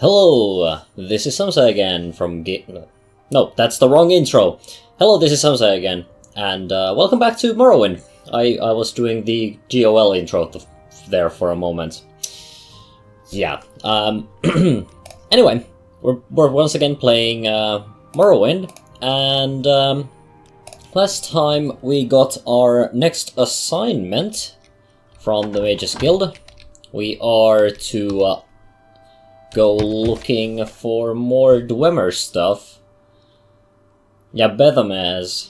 Hello, this is Samsai again from No, that's the wrong intro. Hello, this is Samsai again, and welcome back to Morrowind. I was doing the GOL intro there for a moment. Yeah, anyway, we're once again playing Morrowind, and last time we got our next assignment from the Mages Guild. We are to go looking for more Dwemer stuff. Yeah, Bethamaz.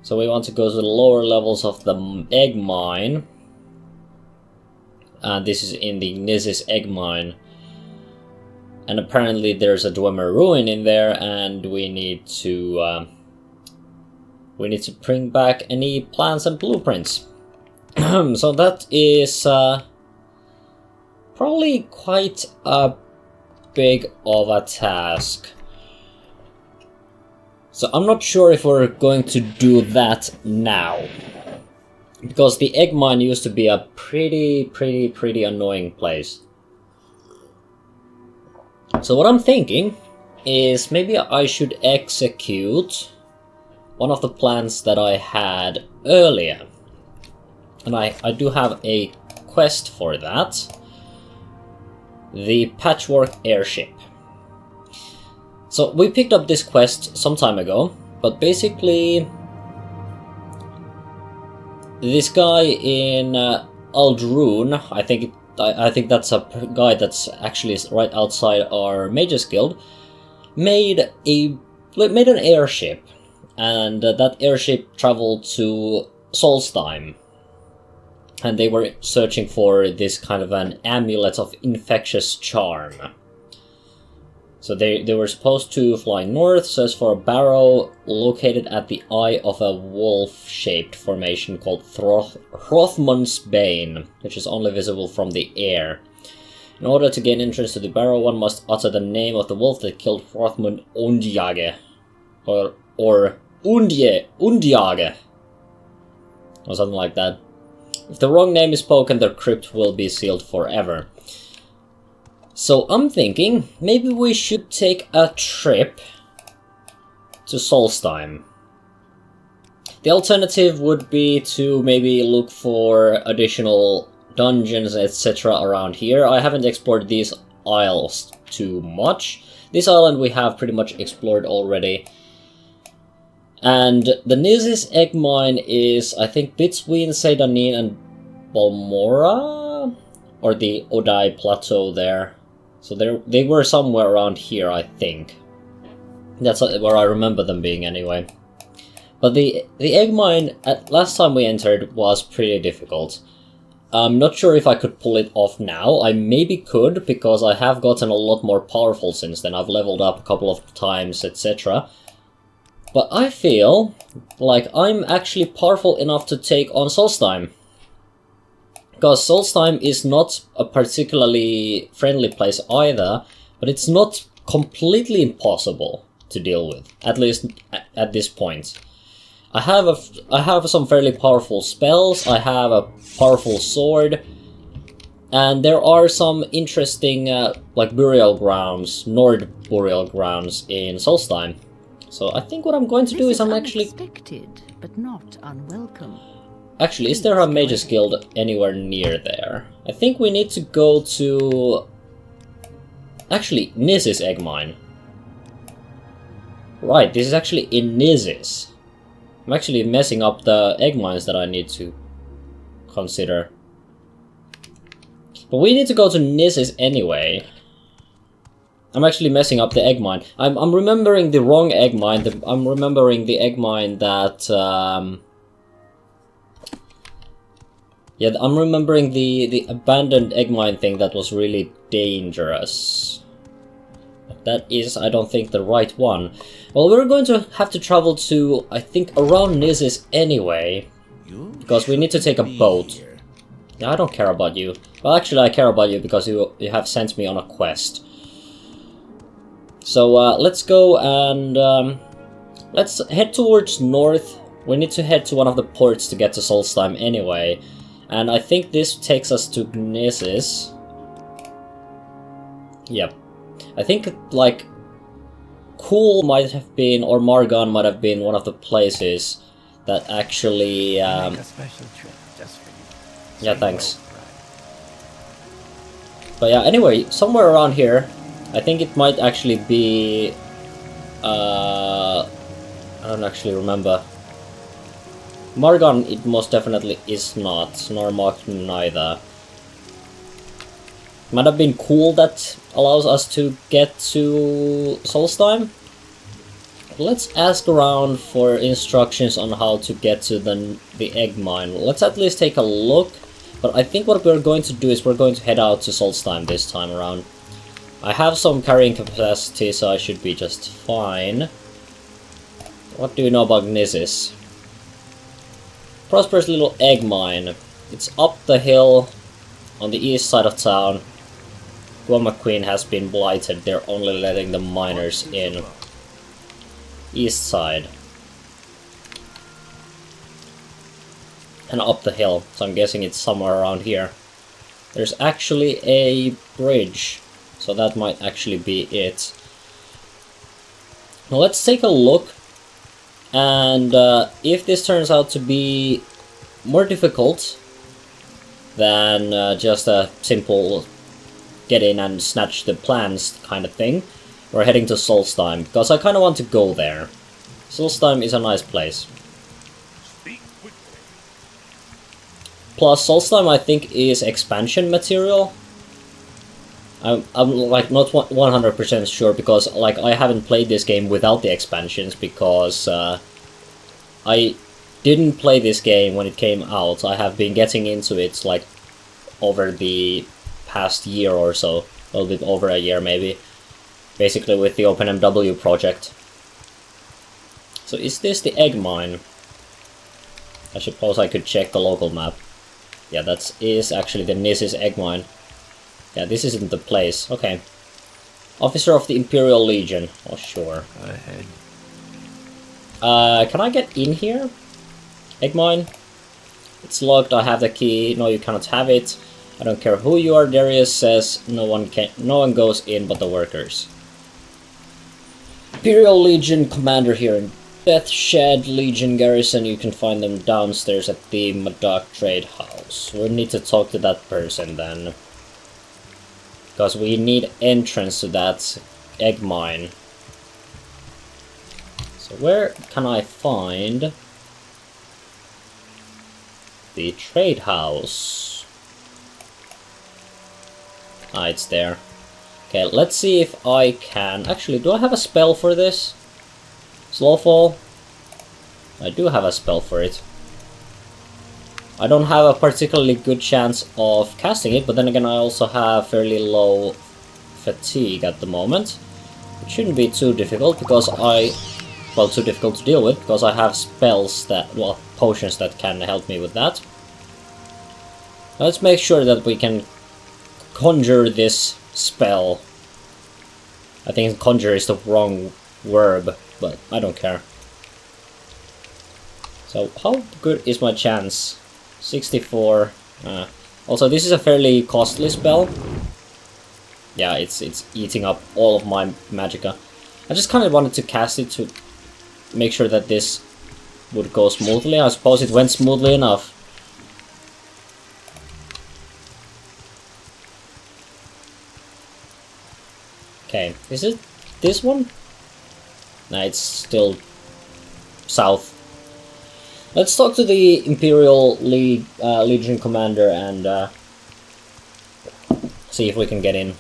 So we want to go to the lower levels of the egg mine. And this is in the Nizis egg mine. And apparently there's a Dwemer ruin in there, and we need to bring back any plans and blueprints. So that is probably quite a big of a task. So I'm not sure if we're going to do that now, because the egg mine used to be a pretty annoying place. So what I'm thinking is maybe I should execute one of the plans that I had earlier. And I do have a quest for that. The Patchwork Airship. So we picked up this quest some time ago, but basically this guy in Aldrune, I think that's a guy that's actually right outside our Mages Guild, made an airship, and that airship traveled to Solstheim. And they were searching for this kind of an amulet of infectious charm. So they were supposed to fly north, search for a barrow located at the eye of a wolf-shaped formation called Hrothmund's Bane, which is only visible from the air. In order to gain entrance to the barrow, one must utter the name of the wolf that killed Hrothmund Undjage. Or Undjage. Or something like that. If the wrong name is spoken, their crypt will be sealed forever. So I'm thinking, maybe we should take a trip to Solstheim. The alternative would be to maybe look for additional dungeons, etc. around here. I haven't explored these isles too much. This island we have pretty much explored already. And the Nizis egg mine is, I think, between Seydanin and Balmora? Or the Odai plateau there. So they were somewhere around here, I think. That's where I remember them being anyway. But the egg mine, last time we entered, was pretty difficult. I'm not sure if I could pull it off now. I maybe could, because I have gotten a lot more powerful since then. I've leveled up a couple of times, etc. But I feel like I'm actually powerful enough to take on Solstheim. Because Solstheim is not a particularly friendly place either, but it's not completely impossible to deal with, at least at this point. I have some fairly powerful spells, I have a powerful sword, and there are some interesting like burial grounds, Nord burial grounds in Solstheim. So I think what I'm going to do is I'm actually... unexpected, but not unwelcome. Actually, is there a Mages Guild anywhere near there? I think we need to go to... Actually, Nizis egg mine. Right, this is actually in Nizis. I'm actually messing up the egg mines that I need to consider. But we need to go to Nizis anyway. I'm actually messing up the egg mine. I'm remembering the wrong egg mine. I'm remembering the egg mine that... yeah, I'm remembering the abandoned egg mine thing that was really dangerous. But that is, I don't think, the right one. Well, we're going to have to travel to, I think, around Nizis anyway. Because we need to take a boat. Yeah, I don't care about you. Well, actually, I care about you because you have sent me on a quest. So let's go and let's head towards north. We need to head to one of the ports to get to Solstheim anyway. And I think this takes us to Nizis. Yep. I think, like, Cool might have been, or Margon might have been one of the places that actually... Make a special trip just for you. Yeah, thanks. But yeah, anyway, somewhere around here, I think it might actually be... I don't actually remember. Margon, it most definitely is not, nor Markton neither. Might have been Cool that allows us to get to Solstheim. Let's ask around for instructions on how to get to the egg mine. Let's at least take a look. But I think what we're going to do is we're going to head out to Solstheim this time around. I have some carrying capacity, so I should be just fine. What do you know about Gnisis? Prosperous little egg mine. It's up the hill on the east side of town. Guama Queen has been blighted. They're only letting the miners in. East side. And up the hill. So I'm guessing it's somewhere around here. There's actually a bridge. So that might actually be it. Now let's take a look. And if this turns out to be more difficult than just a simple get in and snatch the plans kind of thing, we're heading to Solstheim, because I kind of want to go there. Solstheim is a nice place. Plus, Solstheim I think is expansion material. I'm like not 100% sure, because like I haven't played this game without the expansions, because I didn't play this game when it came out. I have been getting into it like over the past year or so, a little bit over a year maybe, basically with the OpenMW project. So is this the egg mine? I suppose I could check the local map. Yeah, that is actually the Gnisis egg mine. Yeah, this isn't the place. Okay. Officer of the Imperial Legion. Oh, sure. Go ahead. Can I get in here? Egg mine? It's locked. I have the key. No, you cannot have it. I don't care who you are. Darius says no one goes in but the workers. Imperial Legion commander here in Deathshed Legion garrison. You can find them downstairs at the Madak Trade House. We need to talk to that person then, because we need entrance to that egg mine. So where can I find the trade house? Ah, it's there. Okay, let's see if I can... Actually, do I have a spell for this? Slowfall? I do have a spell for it. I don't have a particularly good chance of casting it, but then again I also have fairly low fatigue at the moment. It shouldn't be too difficult, because well, too difficult to deal with, because I have spells that... well, potions that can help me with that. Let's make sure that we can conjure this spell. I think conjure is the wrong verb, but I don't care. So, how good is my chance? 64. Also, this is a fairly costly spell. Yeah, it's eating up all of my magicka. I just kind of wanted to cast it to make sure that this would go smoothly. I suppose it went smoothly enough. Okay, is it this one? Nah, it's still south. Let's talk to the Imperial Legion commander and see if we can get in.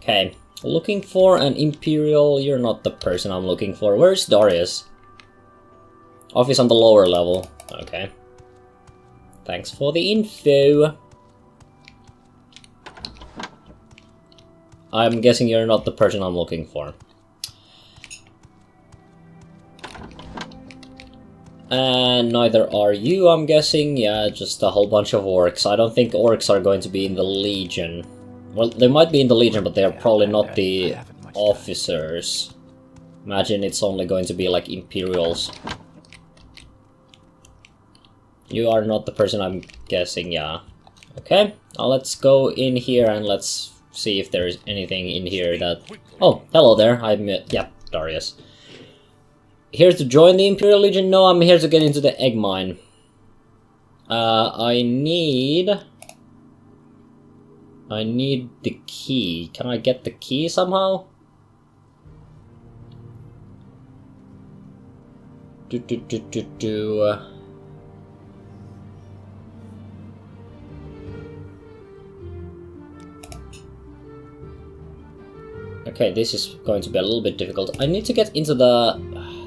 Okay, looking for an Imperial. You're not the person I'm looking for. Where's Darius? Office on the lower level. Okay. Thanks for the info. I'm guessing you're not the person I'm looking for. And neither are you, I'm guessing. Yeah, just a whole bunch of orcs. I don't think orcs are going to be in the Legion. Well, they might be in the Legion, but they are probably not the officers. Imagine it's only going to be like Imperials. You are not the person I'm guessing, yeah. Okay, now let's go in here and let's see if there's anything in here that... Oh, hello there. Yeah, Darius. Here to join the Imperial Legion? No, I'm here to get into the egg mine. I need the key. Can I get the key somehow? Okay, this is going to be a little bit difficult. I need to get into the...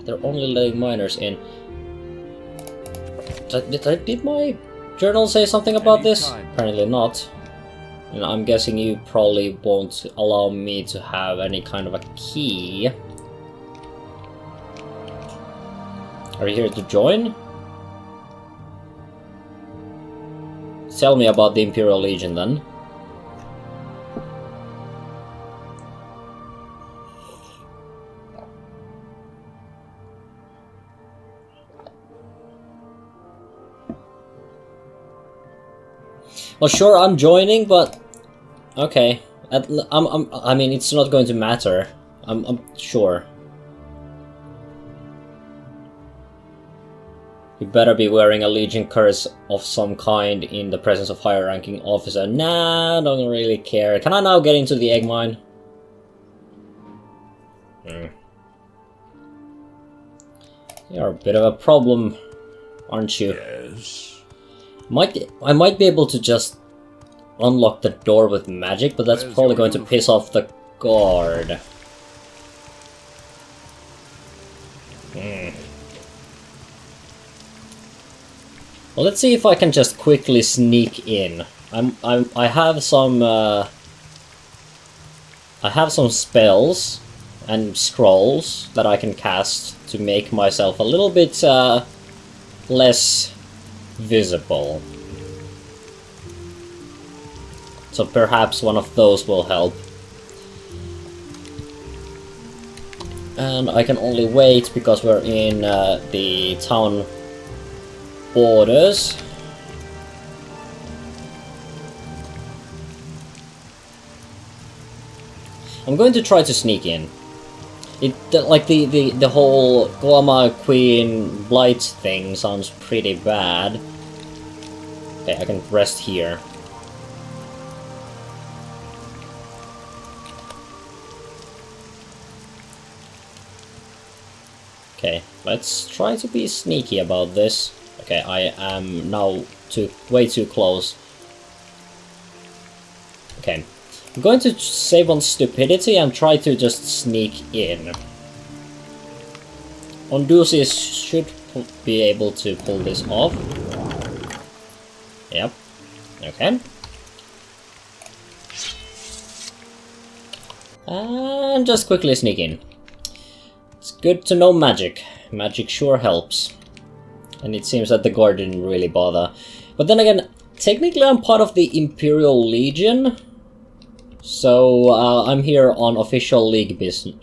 They're only letting miners in. Did my journal say something about this? Apparently not. And I'm guessing you probably won't allow me to have any kind of a key. Are you here to join? Tell me about the Imperial Legion then. Well, sure, I'm joining, but okay. I mean, it's not going to matter. I'm sure. You better be wearing a Legion curse of some kind in the presence of higher-ranking officer. Nah, I don't really care. Can I now get into the egg mine? You're a bit of a problem, aren't you? Yes. I might be able to just unlock the door with magic, but that's probably going to piss off the guard. Well, let's see if I can just quickly sneak in. I have some spells and scrolls that I can cast to make myself a little bit less visible. So perhaps one of those will help. And I can only wait because we're in the town borders. I'm going to try to sneak in. Like the whole Guama Queen Blight thing sounds pretty bad. Okay, I can rest here. Okay, let's try to be sneaky about this. Okay, I am now way too close. Okay. I'm going to save on stupidity and try to just sneak in. Ondusis should be able to pull this off. Yep. Okay. And just quickly sneak in. It's good to know magic. Magic sure helps. And it seems that the guard didn't really bother. But then again, technically I'm part of the Imperial Legion. So, I'm here on official Legion business.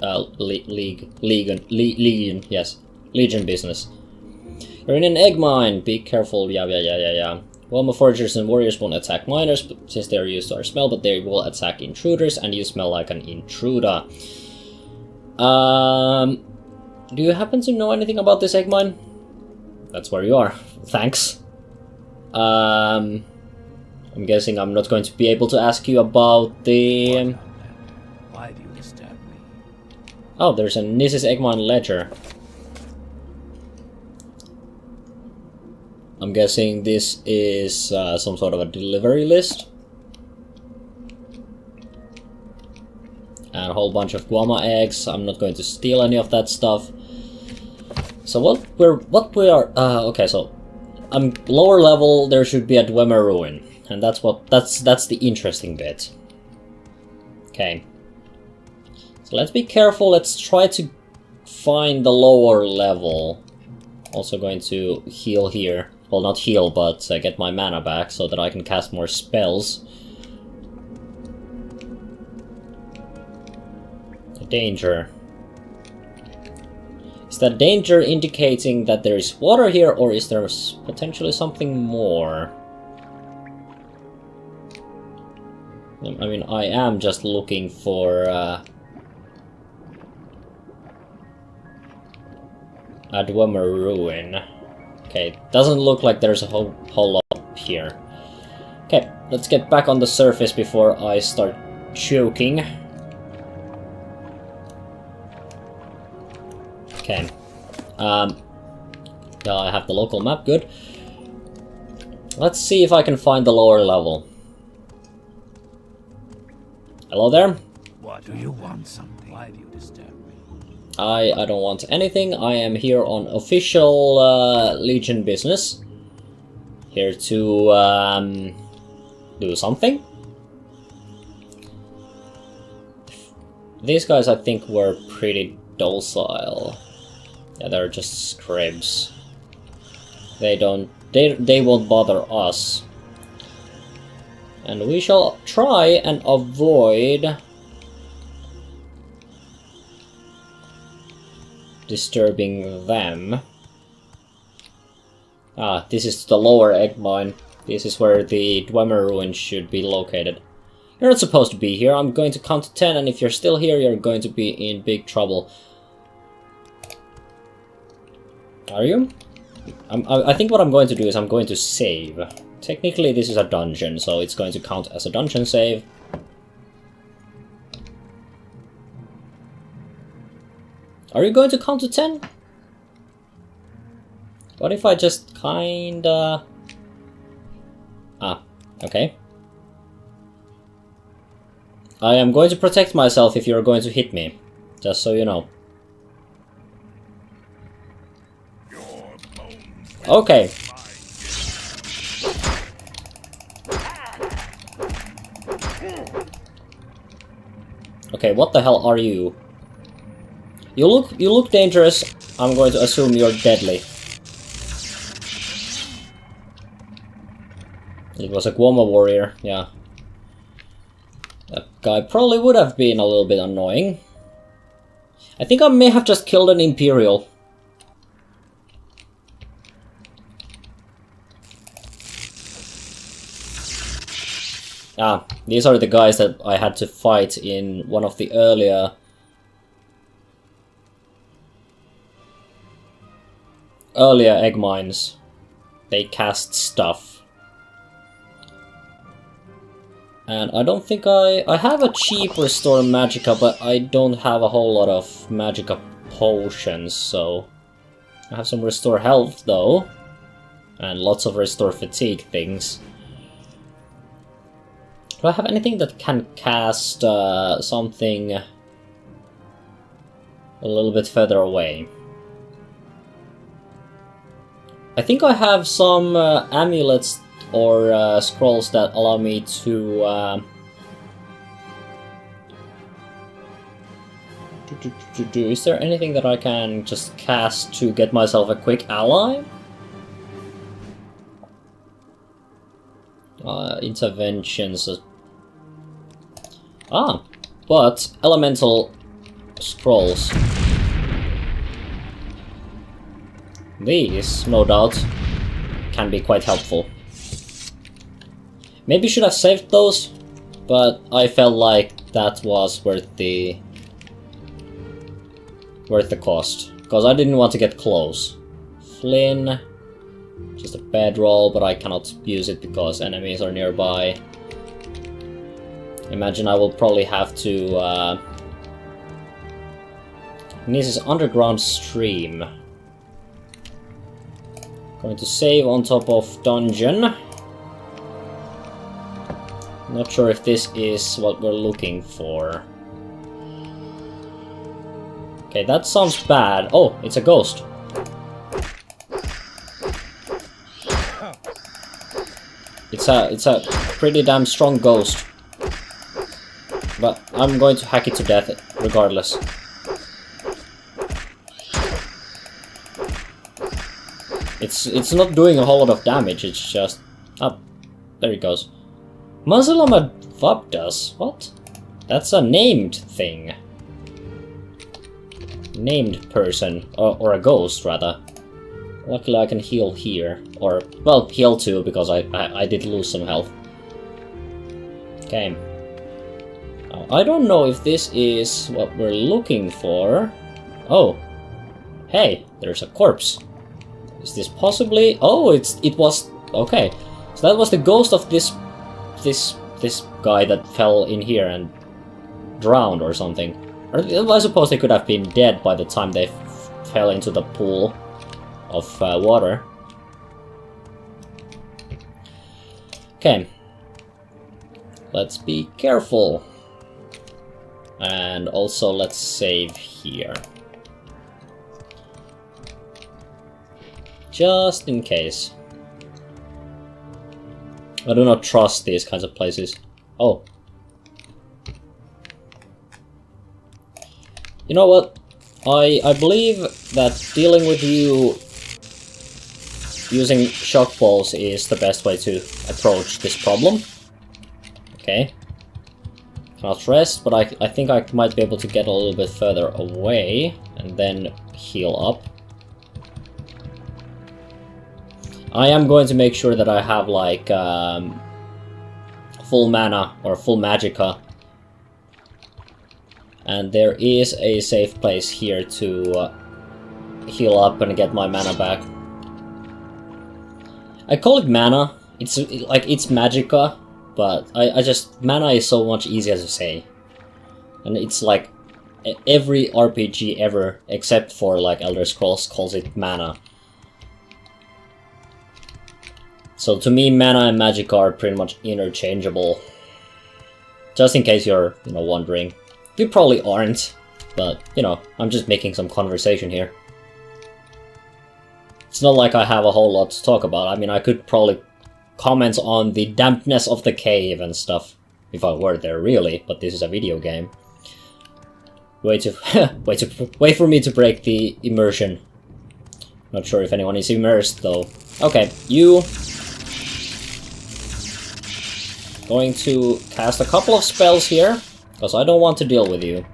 You're in an egg mine, be careful, yeah. Well, foragers and warriors won't attack miners, but since they're used to our smell, but they will attack intruders, and you smell like an intruder. Do you happen to know anything about this egg mine? That's where you are. Thanks. I'm guessing I'm not going to be able to ask you about the... Why do you disturb me? Oh, there's a Nis's Eggman ledger. I'm guessing this is some sort of a delivery list. And a whole bunch of guama eggs. I'm not going to steal any of that stuff. So okay, so I'm lower level, there should be a Dwemer ruin. And that's the interesting bit. Okay. So let's be careful, let's try to find the lower level. Also going to heal here. Well, not heal, but get my mana back so that I can cast more spells. Danger. Is that danger indicating that there is water here, or is there potentially something more? I mean, I am just looking for a Dwemer ruin. Okay, doesn't look like there's a whole lot up here. Okay, let's get back on the surface before I start choking. Okay. Yeah, I have the local map, good. Let's see if I can find the lower level. Hello there? What do you want something? Why do you disturb me? I don't want anything. I am here on official Legion business. Here to do something. These guys, I think, were pretty docile. Yeah, they're just scribs. They won't bother us. And we shall try and avoid disturbing them. Ah, this is the lower egg mine. This is where the Dwemer ruin should be located. You're not supposed to be here. I'm going to count to 10, and if you're still here, you're going to be in big trouble. Are you? I think what I'm going to do is I'm going to save. Technically, this is a dungeon, so it's going to count as a dungeon save. Are you going to count to 10? What if I just kinda... Ah, okay. I am going to protect myself if you're going to hit me. Just so you know. Okay. Okay, what the hell are you? You look dangerous. I'm going to assume you're deadly. It was a Guoma warrior, yeah. That guy probably would have been a little bit annoying. I think I may have just killed an Imperial. Ah, these are the guys that I had to fight in one of the earlier egg mines. They cast stuff. And I don't think I have a cheap restore magicka, but I don't have a whole lot of magicka potions, so I have some restore health though, and lots of restore fatigue things. Do I have anything that can cast something a little bit further away? I think I have some amulets or scrolls that allow me to is there anything that I can just cast to get myself a quick ally? Interventions. Ah, but elemental scrolls. These, no doubt, can be quite helpful. Maybe should have saved those, but I felt like that was worth the cost, because I didn't want to get close. Flynn, just a bedroll, but I cannot use it because enemies are nearby. Imagine I will probably have to this is underground stream. Going to save on top of dungeon. Not sure if this is what we're looking for. Okay, that sounds bad. Oh, it's a ghost. It's a pretty damn strong ghost. But I'm going to hack it to death regardless. It's not doing a whole lot of damage, it's just... Oh, there it goes. Muzzlema Vabdas? What? That's a named thing. Named person. Or a ghost, rather. Luckily I can heal here. Or, well, heal too, because I did lose some health. Okay. I don't know if this is what we're looking for. Oh. Hey, there's a corpse. Is this possibly... Oh, it was... Okay. So that was the ghost of this guy that fell in here and drowned or something. Or I suppose they could have been dead by the time they fell into the pool of water. Okay. Let's be careful. And also let's save here. Just in case. I do not trust these kinds of places. Oh. You know what? I believe that dealing with you using shock balls is the best way to approach this problem. Okay. Cannot rest, but I think I might be able to get a little bit further away and then heal up. I am going to make sure that I have like full mana or full magicka. And there is a safe place here to heal up and get my mana back. I call it mana. It's magicka, but I just... Mana is so much easier to say. And it's like every RPG ever, except for like Elder Scrolls, calls it mana. So to me, mana and magicka are pretty much interchangeable. Just in case you're, wondering. You probably aren't, but, I'm just making some conversation here. It's not like I have a whole lot to talk about. I mean, I could probably comment on the dampness of the cave and stuff, if I were there really, but this is a video game. Wait for me to break the immersion. Not sure if anyone is immersed, though. Okay, you... Going to cast a couple of spells here, because I don't want to deal with you.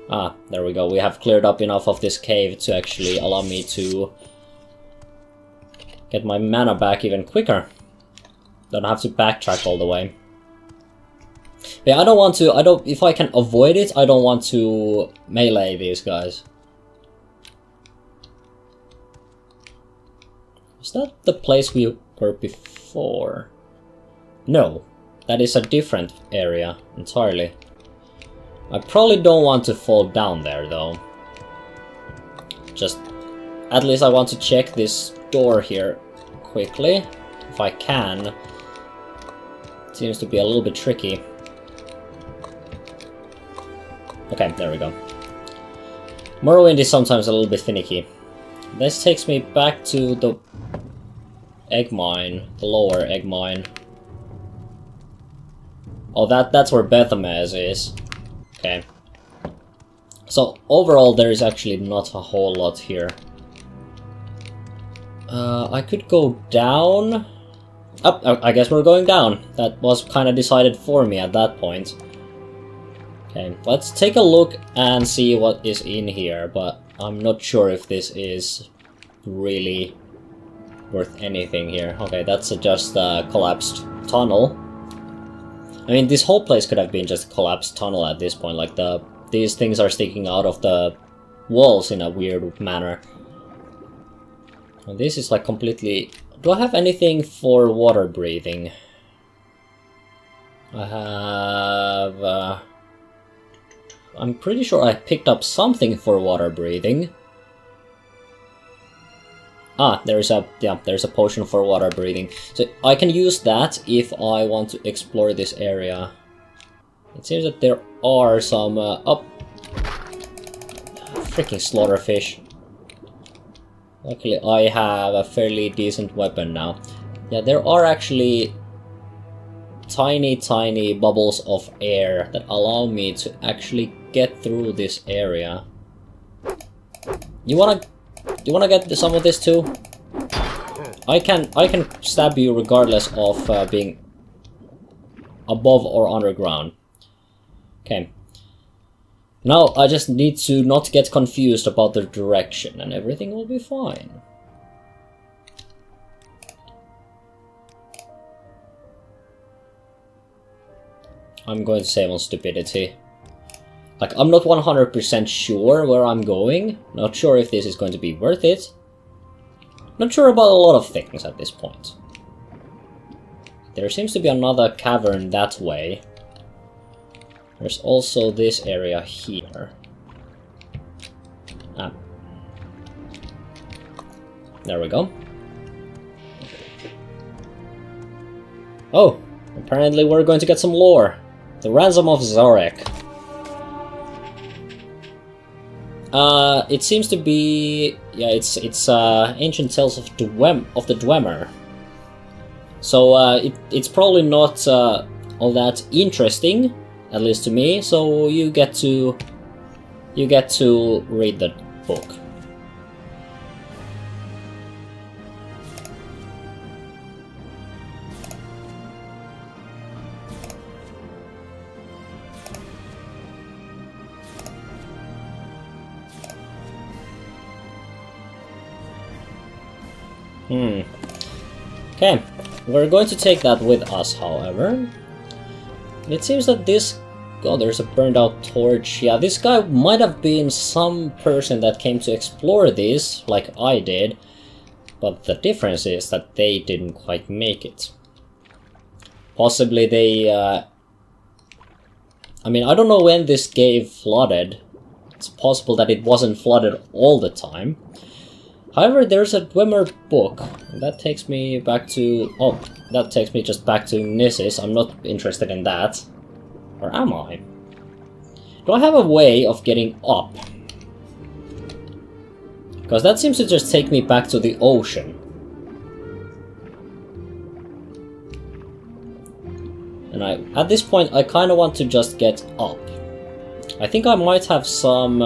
Ah, there we go. We have cleared up enough of this cave to actually allow me to get my mana back even quicker. Don't have to backtrack all the way. Yeah, I don't want to... if I can avoid it, I don't want to melee these guys. Was that the place we were before? No, that is a different area entirely. I probably don't want to fall down there though. Just, at least I want to check this door here quickly, if I can. It seems to be a little bit tricky. Okay, there we go. Morrowind is sometimes a little bit finicky. This takes me back to the egg mine, the lower egg mine. Oh, that's where Bethamez is. Okay. So, overall, there is actually not a whole lot here. I could go down. Oh, I guess we're going down. That was kind of decided for me at that point. Okay, let's take a look and see what is in here, but I'm not sure if this is really worth anything here. Okay, that's just a collapsed tunnel. I mean, this whole place could have been just a collapsed tunnel at this point, like these things are sticking out of the walls in a weird manner. And this is like completely... Do I have anything for water breathing? I have... I'm pretty sure I picked up something for water breathing. Ah, there's a potion for water breathing. So I can use that if I want to explore this area. It seems that there are some freaking slaughterfish. Luckily I have a fairly decent weapon now. Yeah, there are actually tiny bubbles of air that allow me to actually get through this area. You wanna get some of this too? I can stab you regardless of being above or underground. Okay. Now I just need to not get confused about the direction and everything will be fine. I'm going to save on stupidity. Like, I'm not 100% sure where I'm going. Not sure if this is going to be worth it. Not sure about a lot of things at this point. There seems to be another cavern that way. There's also this area here. Ah. There we go. Oh, apparently we're going to get some lore. The Ransom of Zarek. It seems to be... yeah, it's Ancient Tales of the Dwemer. So, it's probably not all that interesting, at least to me, so you get to read the book. Okay, we're going to take that with us, however. It seems that this... oh, there's a burned out torch. Yeah, this guy might have been some person that came to explore this, like I did. But the difference is that they didn't quite make it. Possibly they... I mean, I don't know when this cave flooded. It's possible that it wasn't flooded all the time. However, there's a Dwemer book. That takes me back to... oh, that takes me just back to Nissus. I'm not interested in that. Or am I? Do I have a way of getting up? Because that seems to just take me back to the ocean. And at this point, I kind of want to just get up. I think I might have some...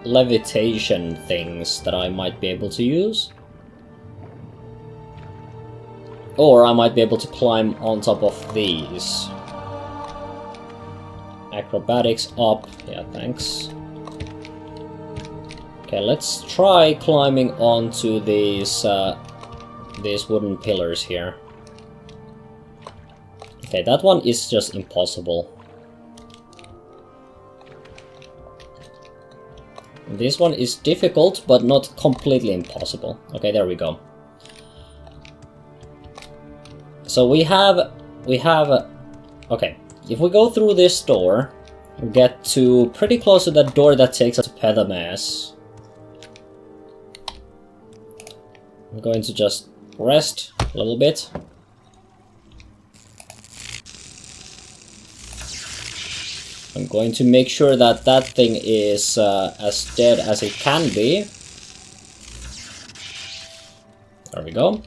levitation things that I might be able to use. Or I might be able to climb on top of these. Acrobatics up. Yeah, thanks. Okay, let's try climbing onto these wooden pillars here. Okay, that one is just impossible. This one is difficult, but not completely impossible. Okay, there we go. So we have... okay, if we go through this door, we get to pretty close to that door that takes us to Pedames. I'm going to just rest a little bit. I'm going to make sure that that thing is as dead as it can be. There we go.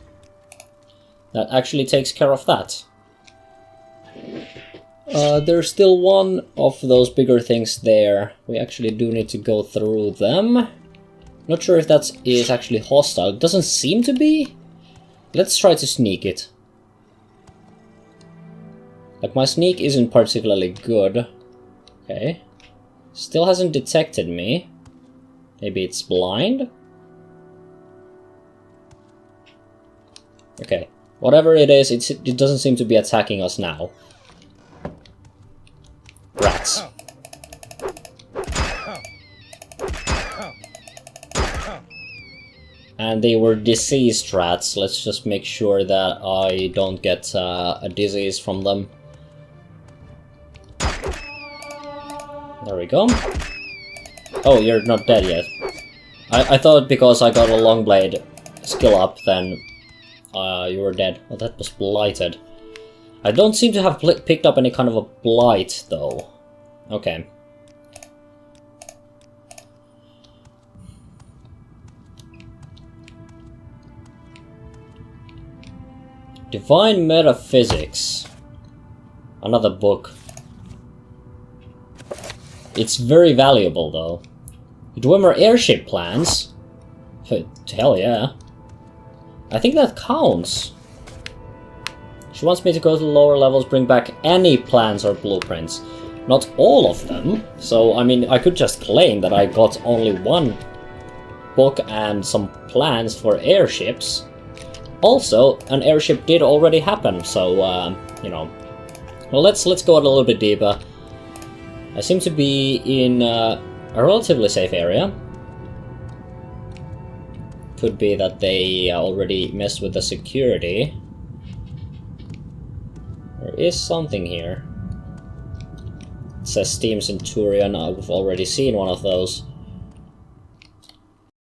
That actually takes care of that. There's still one of those bigger things there. We actually do need to go through them. Not sure if that is actually hostile. It doesn't seem to be. Let's try to sneak it. Like, my sneak isn't particularly good. Okay. Still hasn't detected me. Maybe it's blind? Okay. Whatever it is, it doesn't seem to be attacking us now. Rats. And they were diseased rats. Let's just make sure that I don't get a disease from them. There we go. Oh, you're not dead yet. I thought because I got a long blade skill up, then you were dead. Oh, that was blighted. I don't seem to have picked up any kind of a blight, though. Okay. Divine Metaphysics. Another book. It's very valuable, though. Dwemer airship plans? Hell yeah. I think that counts. She wants me to go to the lower levels, bring back any plans or blueprints. Not all of them. So, I mean, I could just claim that I got only one book and some plans for airships. Also, an airship did already happen, so, you know, Well, let's go a little bit deeper. I seem to be in a relatively safe area. Could be that they already messed with the security. There is something here. It says Steam Centurion. I've already seen one of those.